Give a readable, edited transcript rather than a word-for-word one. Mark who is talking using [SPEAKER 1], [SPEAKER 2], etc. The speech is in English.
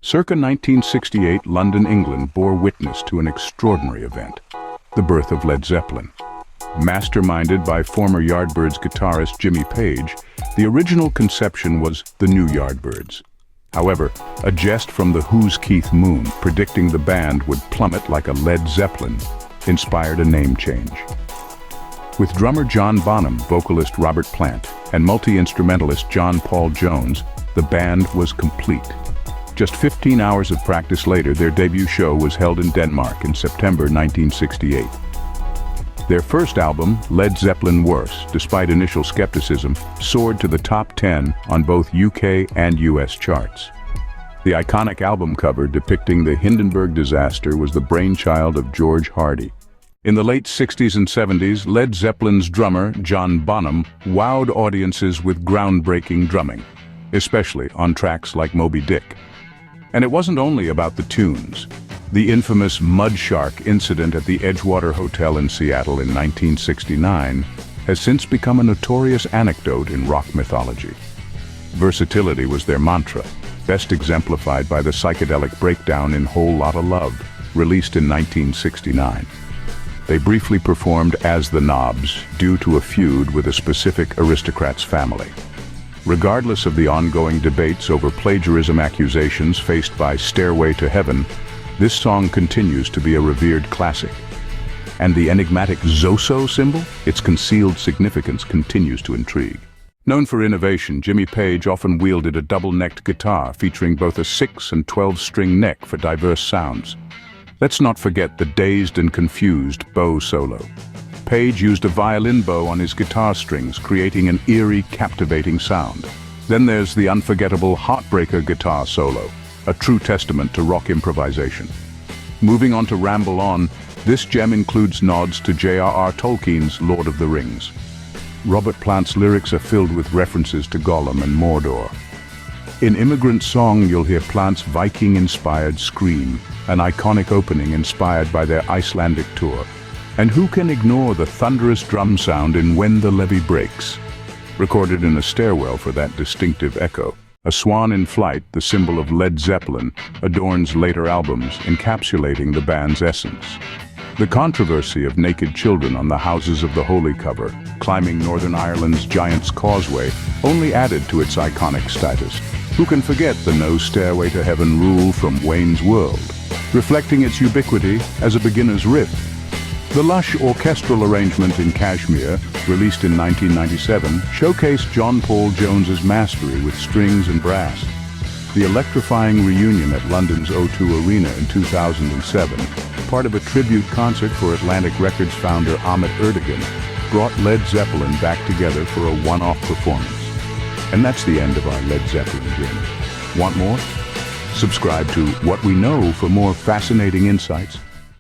[SPEAKER 1] Circa 1968, London, England bore witness to an extraordinary event, the birth of Led Zeppelin. Masterminded by former Yardbirds guitarist Jimmy Page, the original conception was the new Yardbirds. However, a jest from the Who's Keith Moon predicting the band would plummet like a Led Zeppelin inspired a name change. With drummer John Bonham, vocalist Robert Plant, and multi-instrumentalist John Paul Jones, the band was complete. Just 15 hours of practice later, their debut show was held in Denmark in September 1968. Their first album, Led Zeppelin Worse, despite initial skepticism, soared to the top 10 on both UK and US charts. The iconic album cover depicting the Hindenburg disaster was the brainchild of George Hardy. In the late 60s and 70s, Led Zeppelin's drummer, John Bonham, wowed audiences with groundbreaking drumming, especially on tracks like Moby Dick. And it wasn't only about the tunes. The infamous Mud Shark incident at the Edgewater Hotel in Seattle in 1969 has since become a notorious anecdote in rock mythology. Versatility was their mantra, best exemplified by the psychedelic breakdown in Whole Lotta Love, released in 1969. They briefly performed as the Knobs due to a feud with a specific aristocrat's family. Regardless of the ongoing debates over plagiarism accusations faced by Stairway to Heaven, this song continues to be a revered classic. And the enigmatic Zoso symbol? Its concealed significance continues to intrigue. Known for innovation, Jimmy Page often wielded a double-necked guitar featuring both a 6- and 12-string neck for diverse sounds. Let's not forget the dazed and confused bow solo. Page used a violin bow on his guitar strings, creating an eerie, captivating sound. Then there's the unforgettable Heartbreaker guitar solo, a true testament to rock improvisation. Moving on to Ramble On, this gem includes nods to J.R.R. Tolkien's Lord of the Rings. Robert Plant's lyrics are filled with references to Gollum and Mordor. In Immigrant Song, you'll hear Plant's Viking-inspired scream, an iconic opening inspired by their Icelandic tour. And who can ignore the thunderous drum sound in When the Levee Breaks? Recorded in a stairwell for that distinctive echo. A swan in flight, the symbol of Led Zeppelin, adorns later albums, encapsulating the band's essence. The controversy of naked children on the Houses of the Holy cover, climbing Northern Ireland's Giant's Causeway, only added to its iconic status. Who can forget the No Stairway to Heaven rule from Wayne's World, reflecting its ubiquity as a beginner's riff? The lush orchestral arrangement in Kashmir, released in 1997, showcased John Paul Jones's mastery with strings and brass. The electrifying reunion at London's O2 Arena in 2007, part of a tribute concert for Atlantic Records founder Ahmet Ertegun, brought Led Zeppelin back together for a one-off performance. And that's the end of our Led Zeppelin journey. Want more? Subscribe to What We Know for more fascinating insights,